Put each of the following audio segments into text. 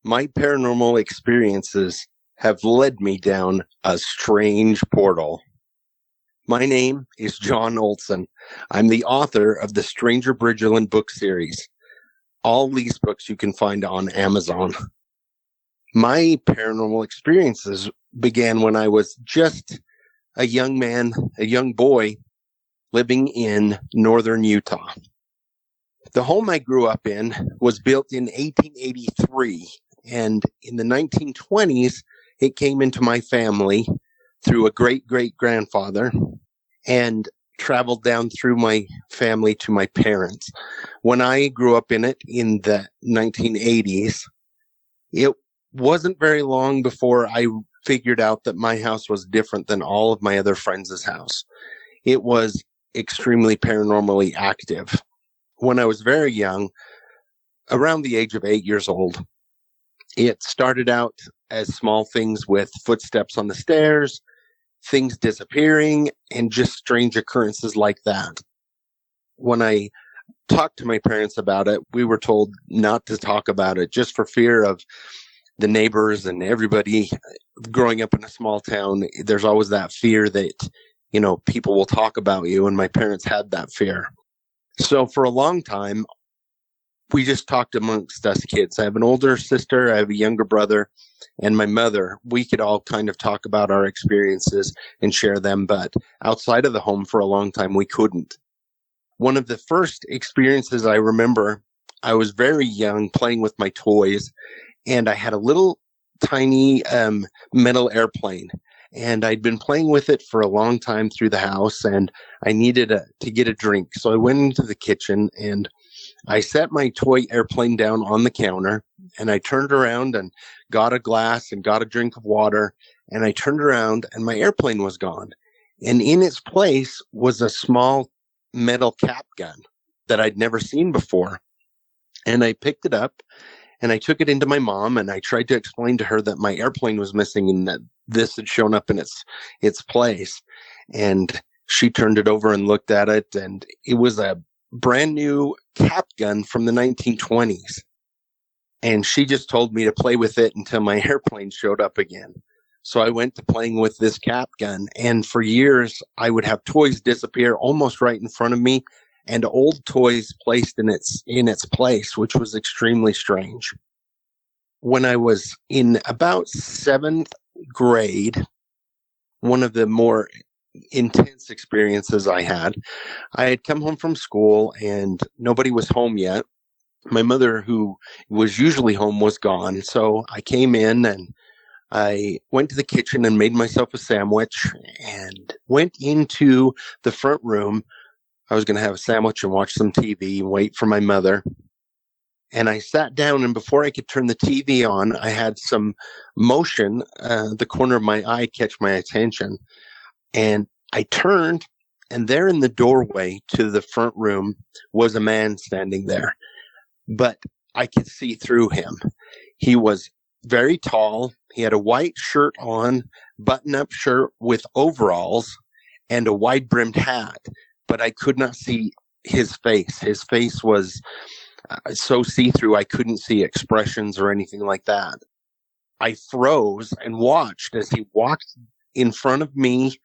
My paranormal experiences have led me down a strange portal. My name is John Olsen. I'm the author of the Stranger Bridgerland Book Series. All these books you can find on Amazon. My paranormal experiences began when I was just a young man, a young boy, living in northern Utah. The home I grew up in was built in 1883, and in the 1920s, it came into my family through a great-great-grandfather and traveled down through my family to my parents. When I grew up in it in the 1980s, it wasn't very long before I figured out that my house was different than all of my other friends' house. It was extremely paranormally active. When I was very young, around the age of 8 years old, it started out as small things with footsteps on the stairs, things disappearing, and just strange occurrences like that. When I talked to my parents about it, we were told not to talk about it just for fear of the neighbors and everybody. Growing up in a small town, there's always that fear that, people will talk about you, and my parents had that fear. So for a long time, we just talked amongst us kids. I have an older sister, I have a younger brother, and my mother. We could all kind of talk about our experiences and share them, but outside of the home for a long time, we couldn't. One of the first experiences I remember, I was very young playing with my toys, and I had a little tiny metal airplane. And I'd been playing with it for a long time through the house, and I needed to get a drink. So I went into the kitchen, and I set my toy airplane down on the counter, and I turned around and got a glass and got a drink of water. And I turned around, and my airplane was gone. And in its place was a small metal cap gun that I'd never seen before. And I picked it up, and I took it into my mom, and I tried to explain to her that my airplane was missing and that this had shown up in its place. And she turned it over and looked at it, and it was a brand new cap gun from the 1920s. And she just told me to play with it until my airplane showed up again. So I went to playing with this cap gun, and for years I would have toys disappear almost right in front of me, and old toys placed in its place, which was extremely strange. When I was in about 7th grade, one of the more intense experiences I had come home from school and nobody was home yet. My mother, who was usually home, was gone. So I came in and I went to the kitchen and made myself a sandwich and went into the front room. I was going to have a sandwich and watch some TV and wait for my mother. And I sat down, and before I could turn the TV on, I had some motion, the corner of my eye catch my attention. And I turned, and there in the doorway to the front room was a man standing there. But I could see through him. He was very tall. He had a white shirt on, button-up shirt with overalls, and a wide-brimmed hat. But I could not see his face. His face was so see-through, I couldn't see expressions or anything like that. I froze and watched as he walked in front of me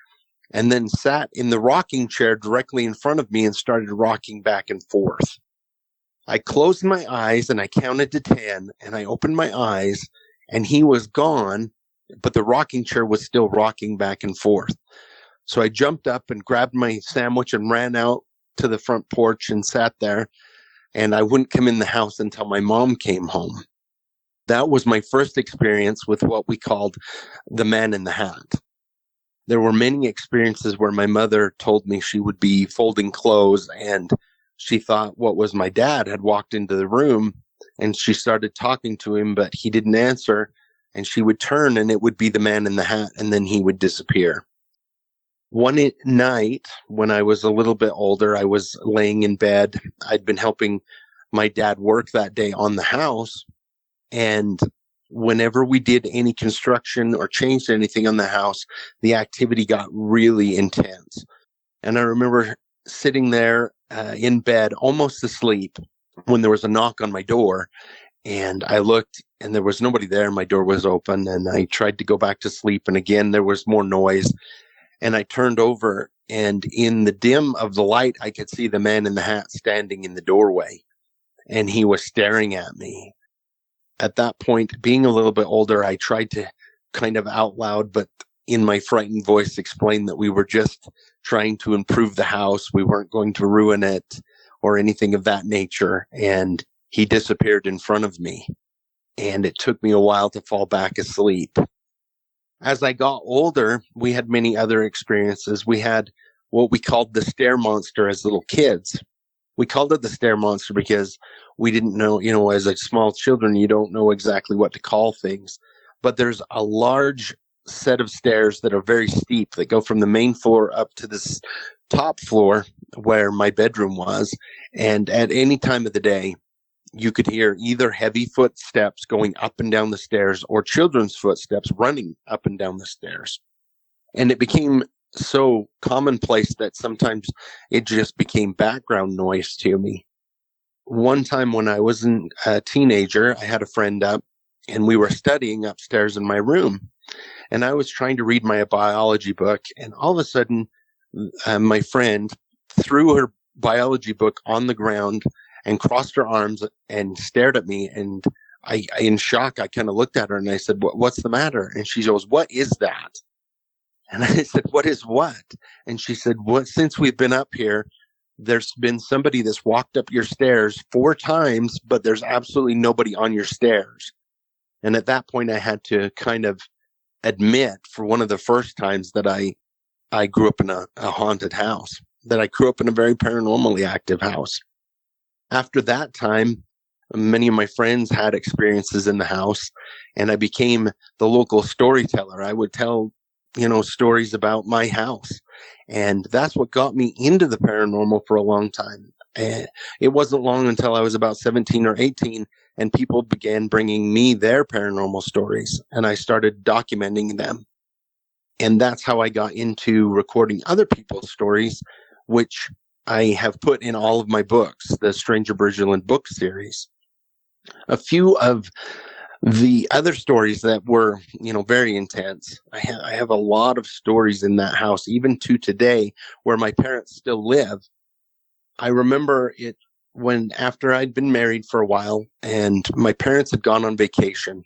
and then sat in the rocking chair directly in front of me and started rocking back and forth. I closed my eyes and I counted to 10, and I opened my eyes and he was gone, but the rocking chair was still rocking back and forth. So I jumped up and grabbed my sandwich and ran out to the front porch and sat there. And I wouldn't come in the house until my mom came home. That was my first experience with what we called the man in the hat. There were many experiences where my mother told me she would be folding clothes and she thought what was my dad had walked into the room, and she started talking to him, but he didn't answer, and she would turn and it would be the man in the hat, and then he would disappear. One night, when I was a little bit older, I was laying in bed. I'd been helping my dad work that day on the house. And whenever we did any construction or changed anything on the house, the activity got really intense. And I remember sitting there in bed, almost asleep, when there was a knock on my door. And I looked and there was nobody there. My door was open and I tried to go back to sleep. And again, there was more noise. And I turned over and in the dim of the light, I could see the man in the hat standing in the doorway. And he was staring at me. At that point, being a little bit older, I tried to kind of out loud, but in my frightened voice, explain that we were just trying to improve the house. We weren't going to ruin it or anything of that nature. And he disappeared in front of me. And it took me a while to fall back asleep. As I got older, we had many other experiences. We had what we called the stair monster as little kids. We called it the stair monster because we didn't know, as like small children, you don't know exactly what to call things. But there's a large set of stairs that are very steep that go from the main floor up to this top floor where my bedroom was. And at any time of the day, you could hear either heavy footsteps going up and down the stairs or children's footsteps running up and down the stairs. And it became so commonplace that sometimes it just became background noise to me. One time when I was a teenager, I had a friend up and we were studying upstairs in my room. And I was trying to read my biology book. And all of a sudden, my friend threw her biology book on the ground and crossed her arms and stared at me. And I in shock, I kind of looked at her and I said, "What's the matter?" And she goes, "What is that?" And I said, "What is what?" And she said, "What? Since we've been up here, there's been somebody that's walked up your stairs 4 times, but there's absolutely nobody on your stairs." And at that point, I had to kind of admit for one of the first times that I grew up in a haunted house, that I grew up in a very paranormally active house. After that time, many of my friends had experiences in the house, and I became the local storyteller. I would tell, stories about my house. And that's what got me into the paranormal for a long time. And it wasn't long until I was about 17 or 18, and people began bringing me their paranormal stories, and I started documenting them. And that's how I got into recording other people's stories, which I have put in all of my books, the Stranger Bridgerland Book Series. A few of the other stories that were, very intense. I have a lot of stories in that house, even to today, where my parents still live. I remember it when after I'd been married for a while and my parents had gone on vacation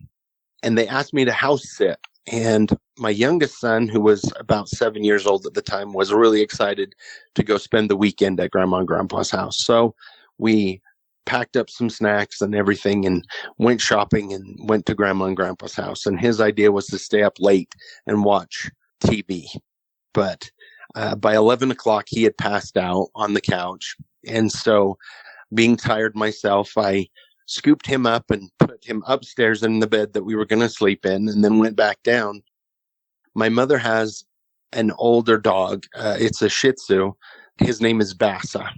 and they asked me to house sit. And my youngest son, who was about 7 years old at the time, was really excited to go spend the weekend at Grandma and Grandpa's house. So we packed up some snacks and everything and went shopping and went to Grandma and Grandpa's house. And his idea was to stay up late and watch TV. But by 11 o'clock, he had passed out on the couch. And so, being tired myself, I scooped him up and put him upstairs in the bed that we were going to sleep in, and then went back down. My mother has an older dog. It's a Shih Tzu. His name is Bassa.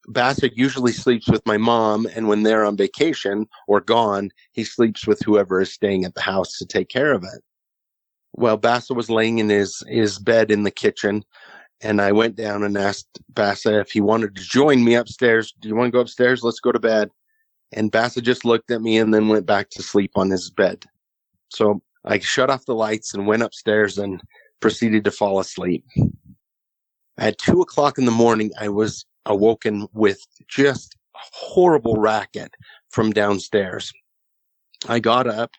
Bassa usually sleeps with my mom, and when they're on vacation or gone, he sleeps with whoever is staying at the house to take care of it. Well, Bassa was laying in his bed in the kitchen, and I went down and asked Bassa if he wanted to join me upstairs. "Do you want to go upstairs? Let's go to bed." And Bassa just looked at me and then went back to sleep on his bed. So I shut off the lights and went upstairs and proceeded to fall asleep. At 2 o'clock in the morning, I was awoken with just a horrible racket from downstairs. I got up,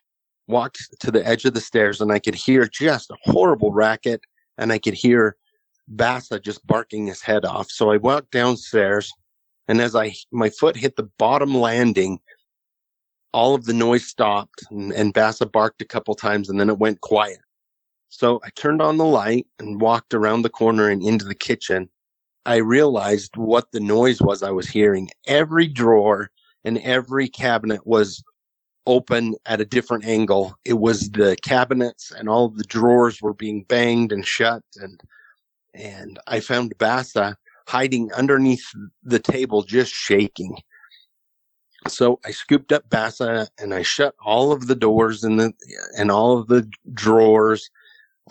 walked to the edge of the stairs, and I could hear just a horrible racket, and I could hear Bassa just barking his head off. So I walked downstairs, and as my foot hit the bottom landing, all of the noise stopped, and Bassa barked a couple times, and then it went quiet. So I turned on the light and walked around the corner and into the kitchen. I realized what the noise was I was hearing. Every drawer and every cabinet was open at a different angle. It was the cabinets and all of the drawers were being banged and shut, and I found Bassa hiding underneath the table, just shaking. So I scooped up Bassa and I shut all of the doors and all of the drawers.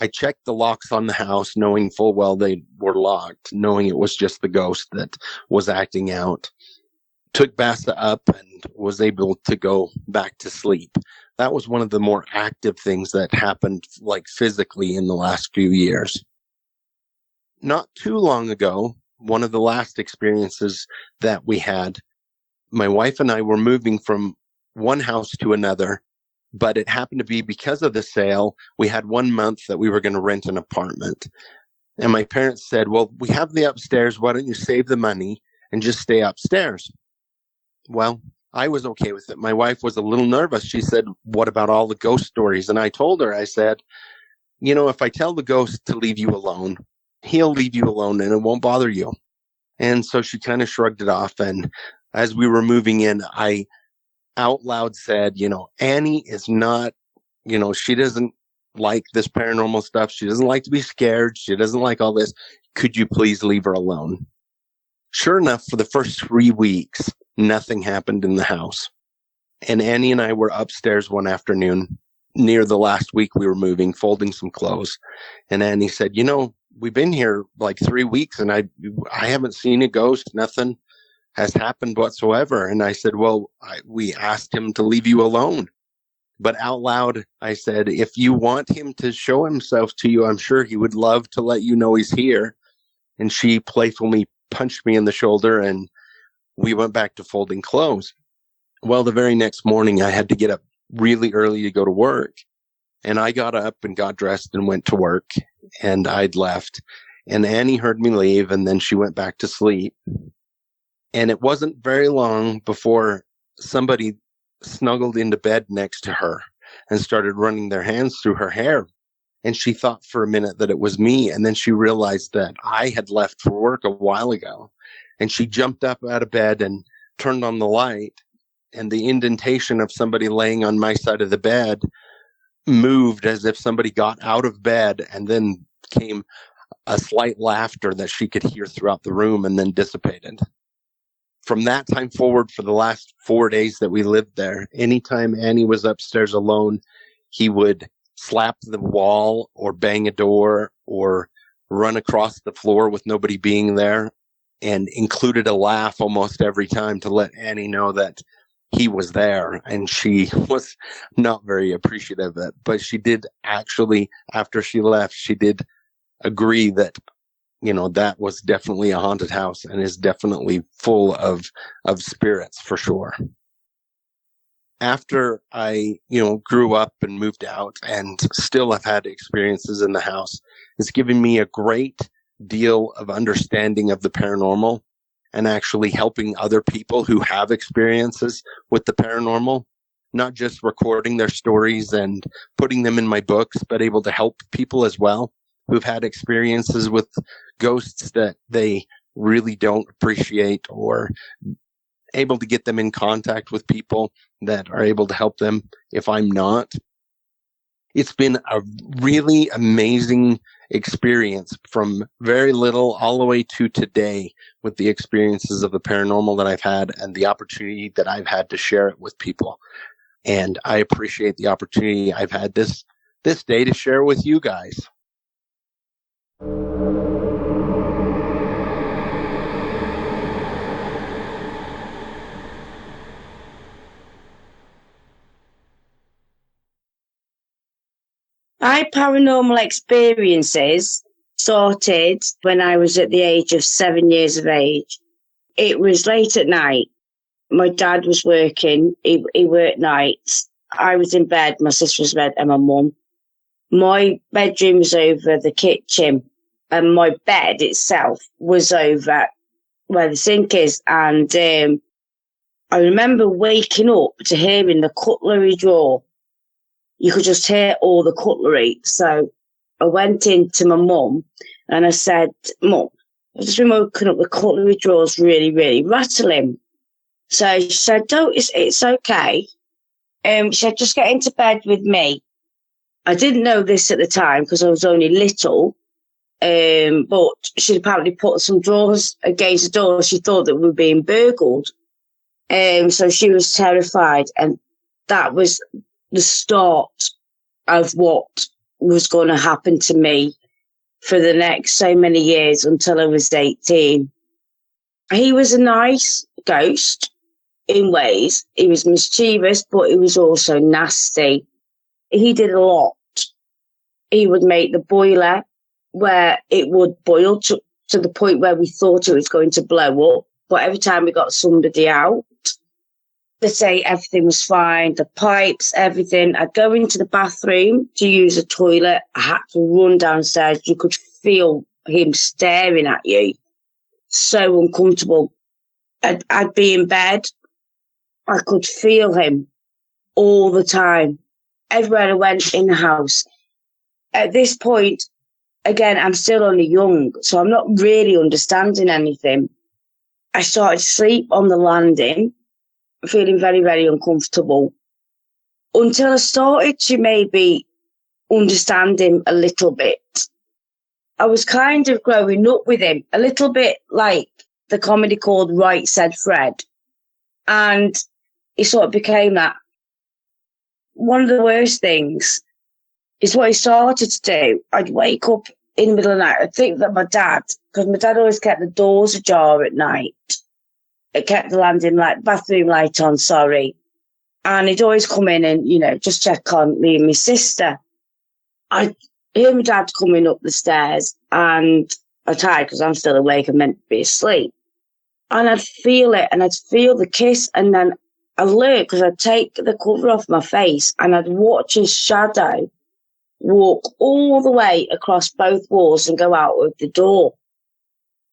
I checked the locks on the house, knowing full well they were locked, knowing it was just the ghost that was acting out. took Basta up and was able to go back to sleep. That was one of the more active things that happened, like physically, in the last few years. Not too long ago, one of the last experiences that we had, my wife and I were moving from one house to another, but it happened to be because of the sale, we had 1 month that we were going to rent an apartment. And my parents said, well, we have the upstairs. Why don't you save the money and just stay upstairs? Well, I was okay with it. My wife was a little nervous. She said, what about all the ghost stories? And I told her, I said, if I tell the ghost to leave you alone, he'll leave you alone and it won't bother you. And so she kind of shrugged it off. And as we were moving in, I out loud said, Annie is not, she doesn't like this paranormal stuff. She doesn't like to be scared. She doesn't like all this. Could you please leave her alone? Sure enough, for the first 3 weeks, nothing happened in the house. And Annie and I were upstairs one afternoon, near the last week we were moving, folding some clothes. And Annie said, we've been here like 3 weeks and I haven't seen a ghost. Nothing has happened whatsoever. And I said, well, we asked him to leave you alone. But out loud, I said, if you want him to show himself to you, I'm sure he would love to let you know he's here. And she playfully punched me in the shoulder and we went back to folding clothes. Well, the very next morning, I had to get up really early to go to work. And I got up and got dressed and went to work. And I'd left. And Annie heard me leave, and then she went back to sleep. And it wasn't very long before somebody snuggled into bed next to her and started running their hands through her hair. And she thought for a minute that it was me. And then she realized that I had left for work a while ago. And she jumped up out of bed and turned on the light. And the indentation of somebody laying on my side of the bed moved as if somebody got out of bed, and then came a slight laughter that she could hear throughout the room and then dissipated. From that time forward, for the last 4 days that we lived there, anytime Annie was upstairs alone, he would slap the wall or bang a door or run across the floor with nobody being there, and included a laugh almost every time to let Annie know that he was there. And she was not very appreciative of it, but she did actually, after she left, she did agree that, that was definitely a haunted house and is definitely full of spirits for sure. After I, grew up and moved out and still have had experiences in the house, it's given me a great deal of understanding of the paranormal and actually helping other people who have experiences with the paranormal, not just recording their stories and putting them in my books, but able to help people as well who've had experiences with ghosts that they really don't appreciate, or able to get them in contact with people that are able to help them if I'm not. It's been a really amazing experience from very little all the way to today with the experiences of the paranormal that I've had and the opportunity that I've had to share it with people. And I appreciate the opportunity I've had this day to share with you guys. My paranormal experiences started when I was at the age of 7 years of age. It was late at night. My dad was working. He worked nights. I was in bed. My sister was in bed and my mum. My bedroom was over the kitchen and my bed itself was over where the sink is. And I remember waking up to hearing the cutlery drawer. You could just hear all the cutlery. So I went in to my mum and I said, Mum, I've just been woken up, the cutlery drawer's really, really rattling. So she said, it's okay. She said, just get into bed with me. I didn't know this at the time because I was only little, but she'd apparently put some drawers against the door. She thought that we were being burgled. So she was terrified, and that was the start of what was going to happen to me for the next so many years until I was 18. He was a nice ghost. in ways. He was mischievous, but he was also nasty. He did a lot. He would make the boiler where it would boil to the point where we thought it was going to blow up. But every time we got somebody out, they'd say everything was fine, the pipes, everything. I'd go into the bathroom to use a toilet. I had to run downstairs. You could feel him staring at you. So uncomfortable. I'd be in bed. I could feel him all the time. Everywhere I went in the house. At this point, again, I'm still only young, so I'm not really understanding anything. I started to sleep on the landing, feeling very, very uncomfortable, until I started to maybe understand him a little bit. I was kind of growing up with him, a little bit like the comedy called Right Said Fred. And he sort of became that. One of the worst things is what he started to do. I'd wake up in the middle of the night. I'd think that my dad, because my dad always kept the doors ajar at night. It kept the landing light, bathroom light on, sorry. And he'd always come in and, just check on me and my sister. I'd hear my dad coming up the stairs and I'd hide because I'm still awake and meant to be asleep. And I'd feel it and I'd feel the kiss, and then I'd learn because I'd take the cover off my face and I'd watch his shadow walk all the way across both walls and go out of the door.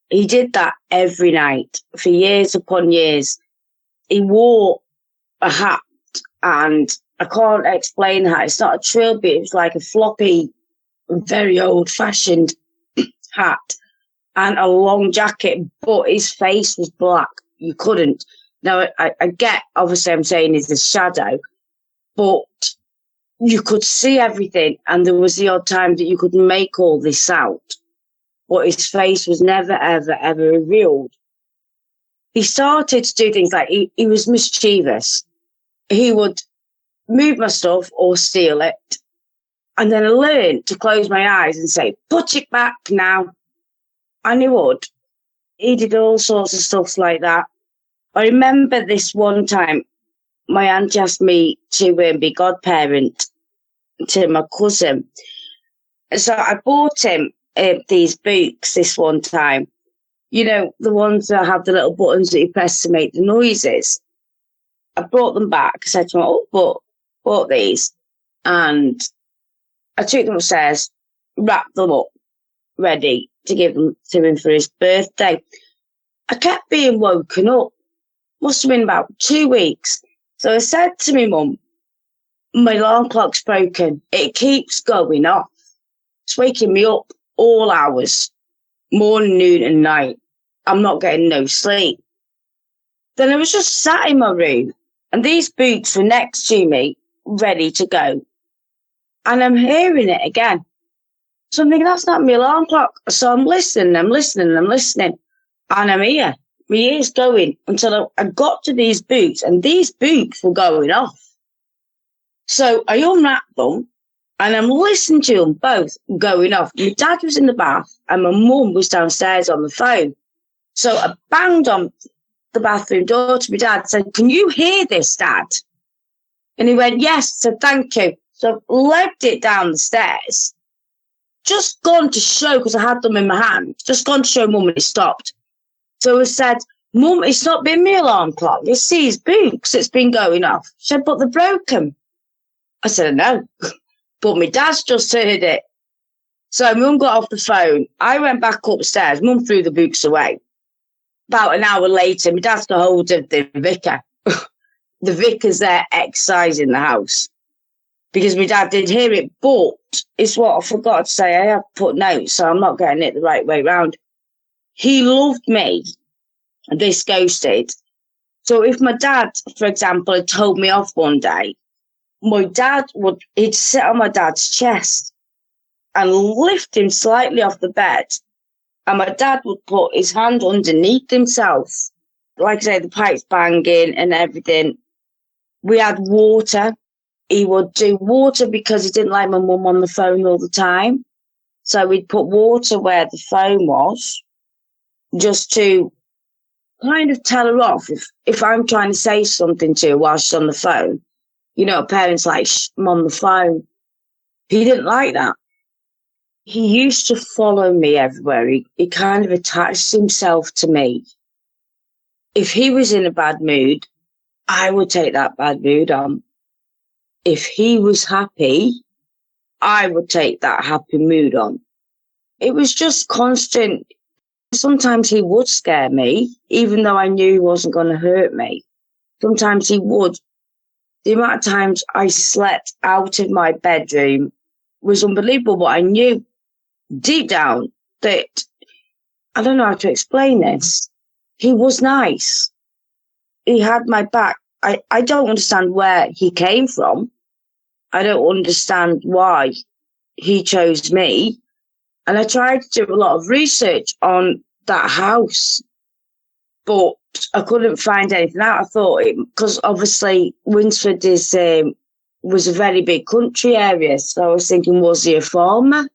He did that every night for years upon years. He wore a hat, and I can't explain how. It's not a trilby, it was like a floppy, very old-fashioned hat and a long jacket, but his face was black. You couldn't. Now, I get, obviously I'm saying it's a shadow, but you could see everything, and there was the odd time that you could make all this out. But his face was never, ever, ever revealed. He started to do things like he was mischievous. He would move my stuff or steal it. And then I learned to close my eyes and say, put it back now. And he would. He did all sorts of stuff like that. I remember this one time, my aunt asked me to be godparent to my cousin. So I bought him these books this one time. The ones that have the little buttons that you press to make the noises. I brought them back. I said to him, bought these. And I took them upstairs, wrapped them up, ready to give them to him for his birthday. I kept being woken up. Must have been about 2 weeks. So I said to my mum, my alarm clock's broken. It keeps going off. It's waking me up all hours, morning, noon and night. I'm not getting no sleep. Then I was just sat in my room and these boots were next to me, ready to go. And I'm hearing it again. So I'm thinking, that's not my alarm clock. So I'm listening. And I'm here. My ears going until I got to these boots, and these boots were going off. So I unwrapped them and I'm listening to them both going off. My dad was in the bath and my mum was downstairs on the phone. So I banged on the bathroom door to my dad and said, can you hear this, Dad? And he went, yes. I said, thank you. So I legged it down the stairs. Just gone to show, because I had them in my hand, just gone to show Mum, and it stopped. So I said, Mum, it's not been my alarm clock. You see his boots, it's been going off. She said, but they're broken. I said, I know. But my dad's just heard it. So Mum got off the phone. I went back upstairs. Mum threw the boots away. About an hour later, my dad's got hold of the vicar. The vicar's there excising the house. Because my dad did hear it, but it's what I forgot to say. I have put notes, so I'm not getting it the right way round. He loved me, this ghost did. So if my dad, for example, had told me off one day, he'd sit on my dad's chest and lift him slightly off the bed. And my dad would put his hand underneath himself. Like I say, the pipes banging and everything. We had water. He would do water because he didn't like my mum on the phone all the time. So we'd put water where the phone was, just to kind of tell her off if I'm trying to say something to her while she's on the phone. You know, parents like, shh, I'm on the phone. He didn't like that. He used to follow me everywhere. He kind of attached himself to me. If he was in a bad mood, I would take that bad mood on. If he was happy, I would take that happy mood on. It was just constant. Sometimes he would scare me, even though I knew he wasn't going to hurt me. Sometimes he would. The amount of times I slept out of my bedroom was unbelievable, but I knew deep down that, I don't know how to explain this. He was nice. He had my back. I don't understand where he came from. I don't understand why he chose me. And I tried to do a lot of research on that house, but I couldn't find anything out. I thought, because obviously Winsford was a very big country area, so I was thinking, was he a farmer?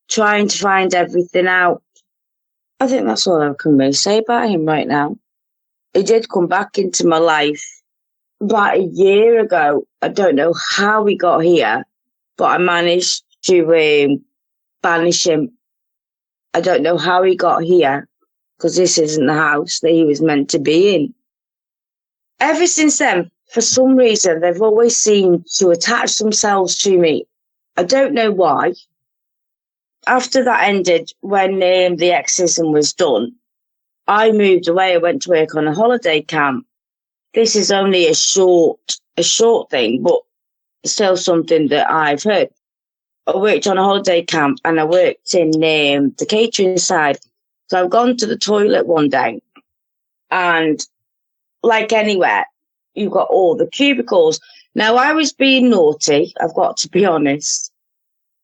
Trying to find everything out. I think that's all I can really say about him right now. He did come back into my life about a year ago. I don't know how he got here, but I managed to banish him. I don't know how he got here, because this isn't the house that he was meant to be in. Ever since then, for some reason, they've always seemed to attach themselves to me. I don't know why. After that ended, when the exorcism was done, I moved away. I went to work on a holiday camp. This is only a short thing, but still something that I've heard. I worked on a holiday camp and I worked in the catering side. So I've gone to the toilet one day, and like anywhere, you've got all the cubicles. Now, I was being naughty, I've got to be honest,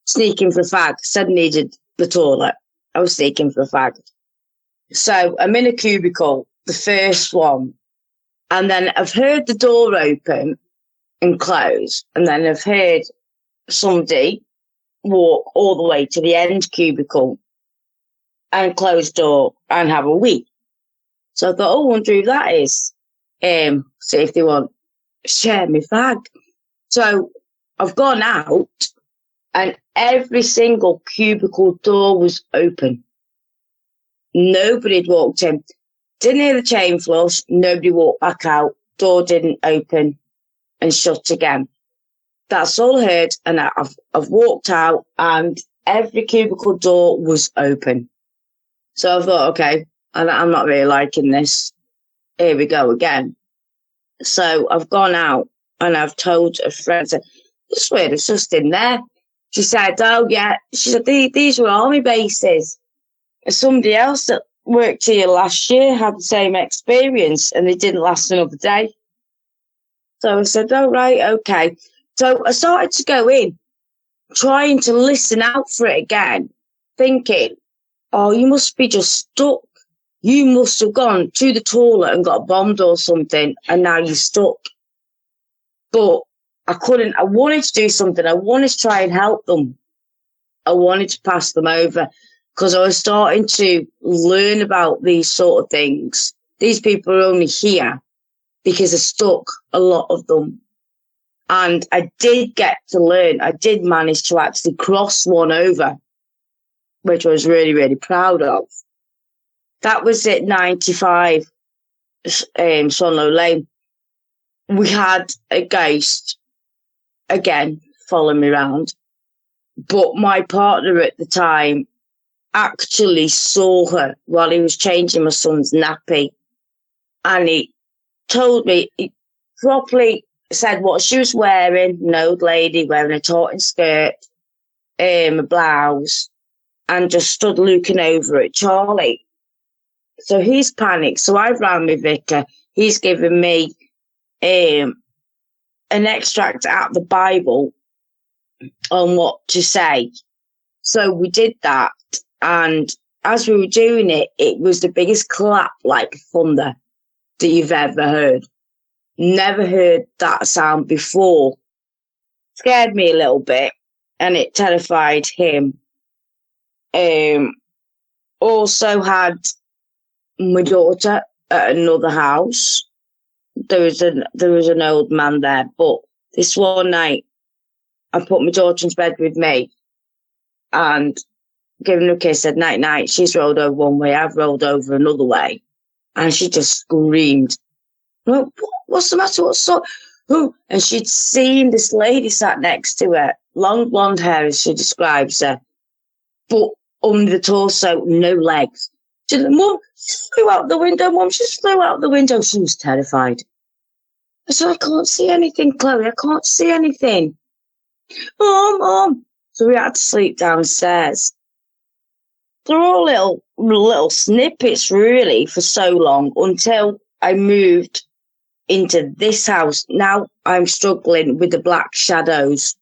sneaking for a fag. Said I needed the toilet. I was sneaking for a fag. So I'm in a cubicle, the first one, and then I've heard the door open and close, and then I've heard somebody walk all the way to the end cubicle and close door and have a wee. So I thought, I wonder who that is. See if they want to share my fag. So I've gone out and every single cubicle door was open. Nobody had walked in. Didn't hear the chain flush. Nobody walked back out. Door didn't open and shut again. That's all I heard. And I've walked out and every cubicle door was open. So I thought, okay, I'm not really liking this. Here we go again. So I've gone out and I've told a friend, this weird, it's just in there. She said, oh yeah. She said, these were army bases. Somebody else that worked here last year had the same experience and it didn't last another day. So I said, oh, right, okay. So I started to go in, trying to listen out for it again, thinking, oh, you must be just stuck. You must have gone to the toilet and got bombed or something, and now you're stuck. But I couldn't. I wanted to do something. I wanted to try and help them. I wanted to pass them over because I was starting to learn about these sort of things. These people are only here because they're stuck, a lot of them. And I did get to learn. I did manage to actually cross one over, which I was really, really proud of. That was at 95 Swanlow Lane. We had a ghost, again, following me around. But my partner at the time actually saw her while he was changing my son's nappy. And he told me, he properly said what she was wearing, an old lady wearing a tartan skirt, a blouse, and just stood looking over at Charlie. So he's panicked. So I've rang my vicar. He's given me an extract out of the Bible on what to say. So we did that. And as we were doing it, it was the biggest clap like thunder that you've ever heard. Never heard that sound before. Scared me a little bit and it terrified him. Also had my daughter at another house. There was an old man there, but this one night I put my daughter into bed with me and given her a kiss, said night night. She's rolled over one way, I've rolled over another way, and she just screamed. Well, what's the matter? What's so? Who? And she'd seen this lady sat next to her, long blonde hair, as she describes her, but under the torso, no legs. She said, Mum, she flew out the window, Mum, she flew out the window. She was terrified. I said, I can't see anything, Chloe, I can't see anything. Mum. So we had to sleep downstairs. They're all little snippets, really, for so long, until I moved into this house. Now I'm struggling with the black shadows.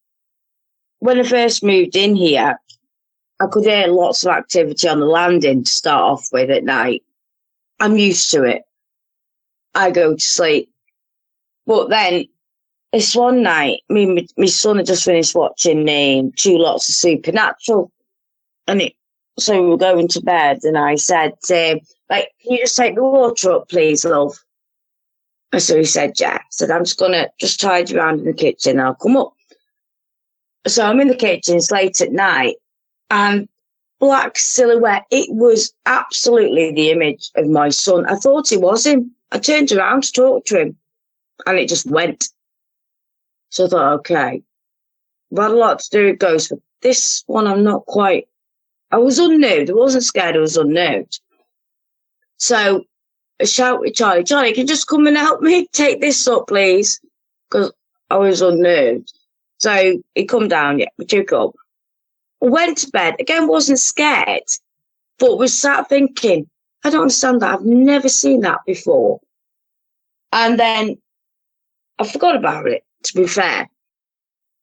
When I first moved in here, I could hear lots of activity on the landing to start off with at night. I'm used to it. I go to sleep. But then, this one night, my son had just finished watching 2 lots of Supernatural. So we were going to bed, and I said, can you just take the water up, please, love? And so he said, yeah. I said, I'm just going to just tidy around in the kitchen, and I'll come up. So I'm in the kitchen, it's late at night, and black silhouette. It was absolutely the image of my son. I thought it was him. I turned around to talk to him, and it just went. So I thought, okay, I've had a lot to do with ghosts, but this one I'm not quite. I was unnerved. I wasn't scared, I was unnerved. So I shouted, Charlie, can you just come and help me take this up, please? Because I was unnerved. So he come down, yeah, we took up. I went to bed, again, wasn't scared, but was sat thinking, I don't understand that. I've never seen that before. And then I forgot about it, to be fair.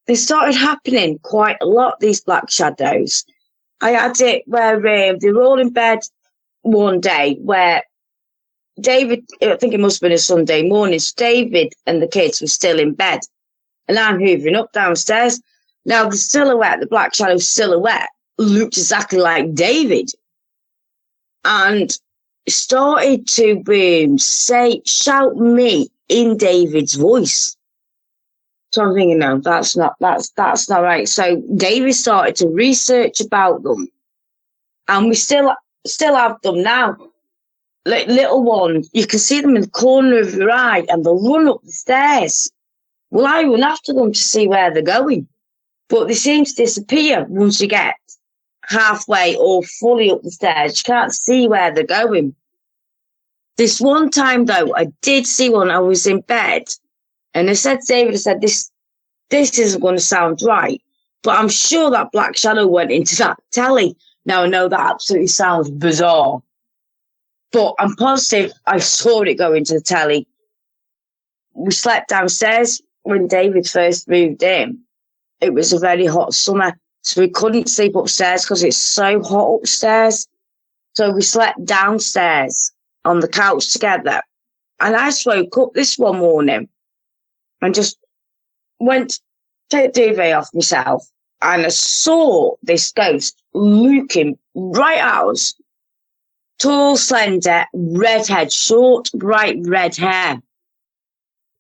They started happening quite a lot, these black shadows. I had it where they were all in bed one day where David, I think it must have been a Sunday morning, so David and the kids were still in bed. And I'm hoovering up downstairs. Now, the silhouette, the black shadow silhouette, looked exactly like David. And started to shout me in David's voice. So I'm thinking, no, that's not right. So David started to research about them. And we still have them now. Like little ones, you can see them in the corner of your eye and they'll run up the stairs. Well, I run after them to see where they're going. But they seem to disappear once you get halfway or fully up the stairs. You can't see where they're going. This one time, though, I did see one. I was in bed. And I said to David, this isn't going to sound right. But I'm sure that black shadow went into that telly. Now, I know that absolutely sounds bizarre. But I'm positive I saw it go into the telly. We slept downstairs when David first moved in. It was a very hot summer, so we couldn't sleep upstairs because it's so hot upstairs. So we slept downstairs on the couch together. And I just woke up this one morning and just went to take the duvet off myself. And I saw this ghost looking right at us. Tall, slender, red head, short, bright red hair.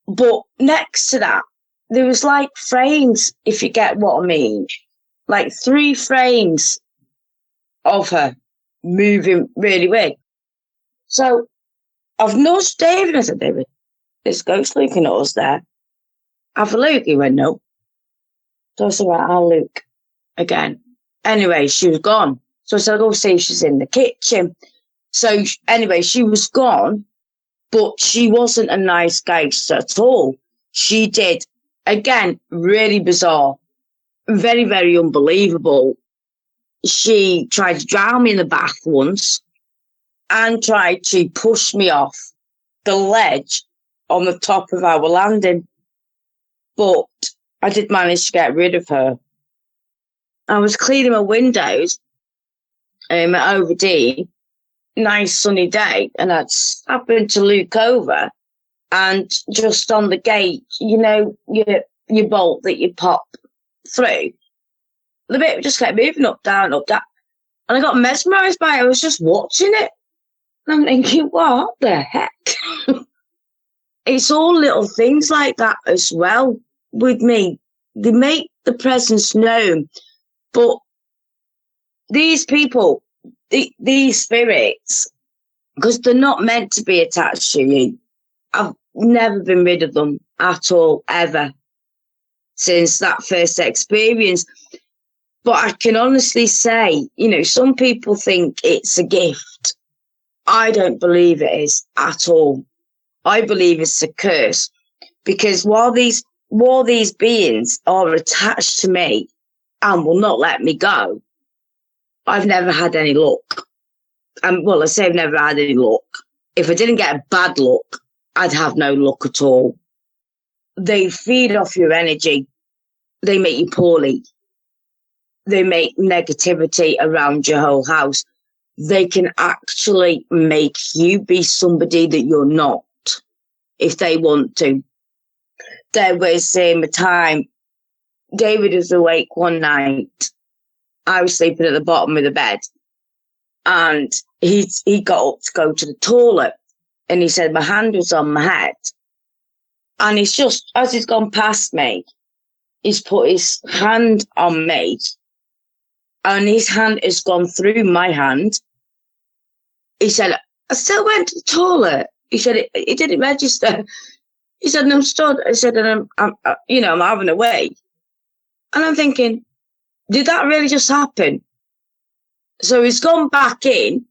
But next to that, there was like frames, if you get what I mean. Like 3 frames of her moving really weird. So I've nudged David and I said, David, this ghost looking at us there. Have a look. He went, no. So I said, right, I'll look again. Anyway, she was gone. So I said, I'll go see if she's in the kitchen. So anyway, she was gone, but she wasn't a nice ghost at all. She did, again, really bizarre, very, very unbelievable. She tried to drown me in the bath once and tried to push me off the ledge on the top of our landing. But I did manage to get rid of her. I was cleaning my windows at Overdene. Nice sunny day, and I'd happened to look over, and just on the gate, you know, your bolt that you pop through, the bit just kept moving up, down, and I got mesmerised by it. I was just watching it, I'm thinking, what the heck? It's all little things like that as well with me. They make the presence known, but these people, these spirits, because they're not meant to be attached to you. I've never been rid of them at all, ever, since that first experience. But I can honestly say, some people think it's a gift. I don't believe it is at all. I believe it's a curse, because while these beings are attached to me and will not let me go, I've never had any luck. Well, I say I've never had any luck. If I didn't get bad luck, I'd have no luck at all. They feed off your energy. They make you poorly. They make negativity around your whole house. They can actually make you be somebody that you're not, if they want to. There was a time David was awake one night. I was sleeping at the bottom of the bed, and he got up to go to the toilet, and he said my hand was on my head, and he's just, as he's gone past me, he's put his hand on me, and his hand has gone through my hand. He said, I still went to the toilet. He said, it didn't register. He said, and I'm stood. I said, and I'm having a wee. And I'm thinking, did that really just happen? So he's gone back in,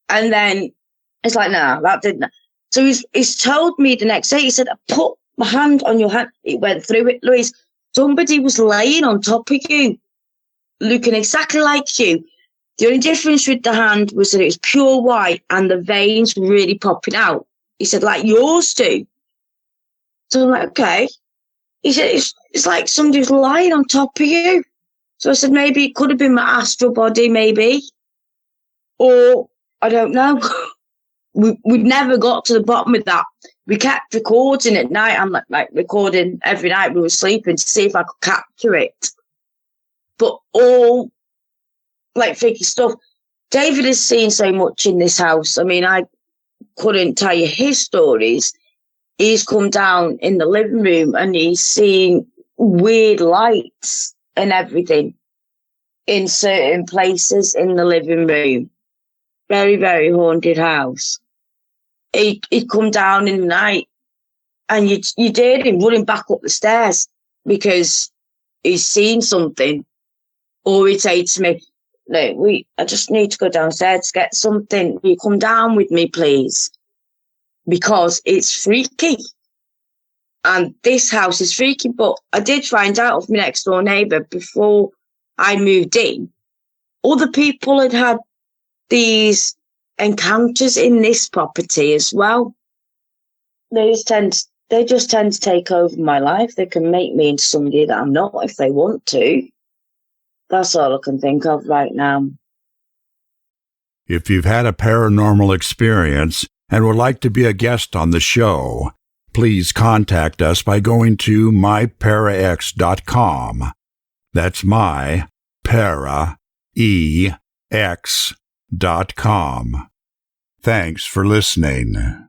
and then it's like, no, that didn't. So he's told me the next day, he said, I put my hand on your hand. It went through it, Louise. Somebody was laying on top of you, looking exactly like you. The only difference with the hand was that it was pure white and the veins were really popping out. He said, like yours do. So I'm like, okay. He said, it's like somebody was lying on top of you. So I said, maybe it could have been my astral body, maybe. Or, I don't know. We'd never got to the bottom of that. We kept recording at night. I'm like recording every night we were sleeping to see if I could capture it. But all like freaky stuff. David has seen so much in this house. I mean, I couldn't tell you his stories. He's come down in the living room and he's seen weird lights and everything in certain places in the living room. Very, very haunted house. He'd come down in the night and you'd hear him running back up the stairs because he's seen something. Or he'd say to me, look, I just need to go downstairs to get something. Will you come down with me, please? Because it's freaky. And this house is freaky. But I did find out of my next door neighbour before I moved in, other people had these encounters in this property as well. They just tend to take over my life. They can make me into somebody that I'm not if they want to. That's all I can think of right now. If you've had a paranormal experience and would like to be a guest on the show, please contact us by going to myparax.com. That's myparaex.com. Thanks for listening.